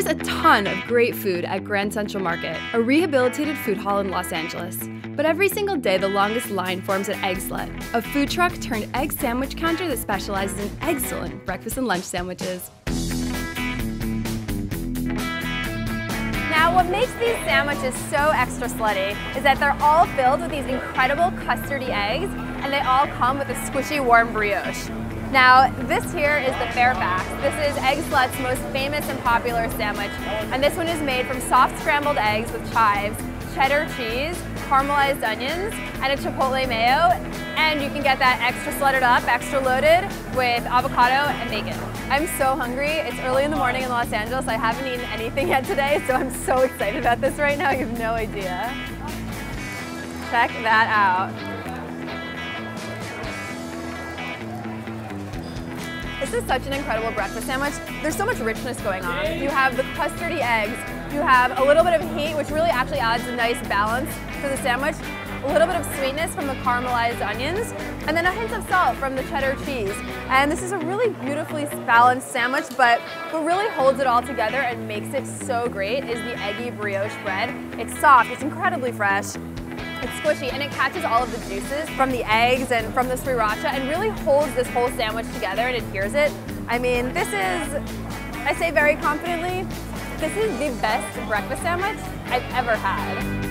There's a ton of great food at Grand Central Market, a rehabilitated food hall in Los Angeles. But every single day, the longest line forms at Eggslut, a food truck turned egg sandwich counter that specializes in excellent breakfast and lunch sandwiches. Now, what makes these sandwiches so extra slutty is that they're all filled with these incredible custardy eggs, and they all come with a squishy, warm brioche. Now, this here is the Fairfax. This is Eggslut's most famous and popular sandwich, and this one is made from soft scrambled eggs with chives, cheddar cheese, caramelized onions, and a chipotle mayo, and you can get that extra slutted up, extra loaded with avocado and bacon. I'm so hungry. It's early in the morning in Los Angeles. I haven't eaten anything yet today, so I'm so excited about this right now. You have no idea. Check that out. This is such an incredible breakfast sandwich. There's so much richness going on. You have the custardy eggs, you have a little bit of heat, which really actually adds a nice balance to the sandwich, a little bit of sweetness from the caramelized onions, and then a hint of salt from the cheddar cheese. And this is a really beautifully balanced sandwich, but what really holds it all together and makes it so great is the eggy brioche bread. It's soft, it's incredibly fresh. It's squishy, and it catches all of the juices from the eggs and from the sriracha and really holds this whole sandwich together and adheres it. I mean, this is, I say very confidently, this is the best breakfast sandwich I've ever had.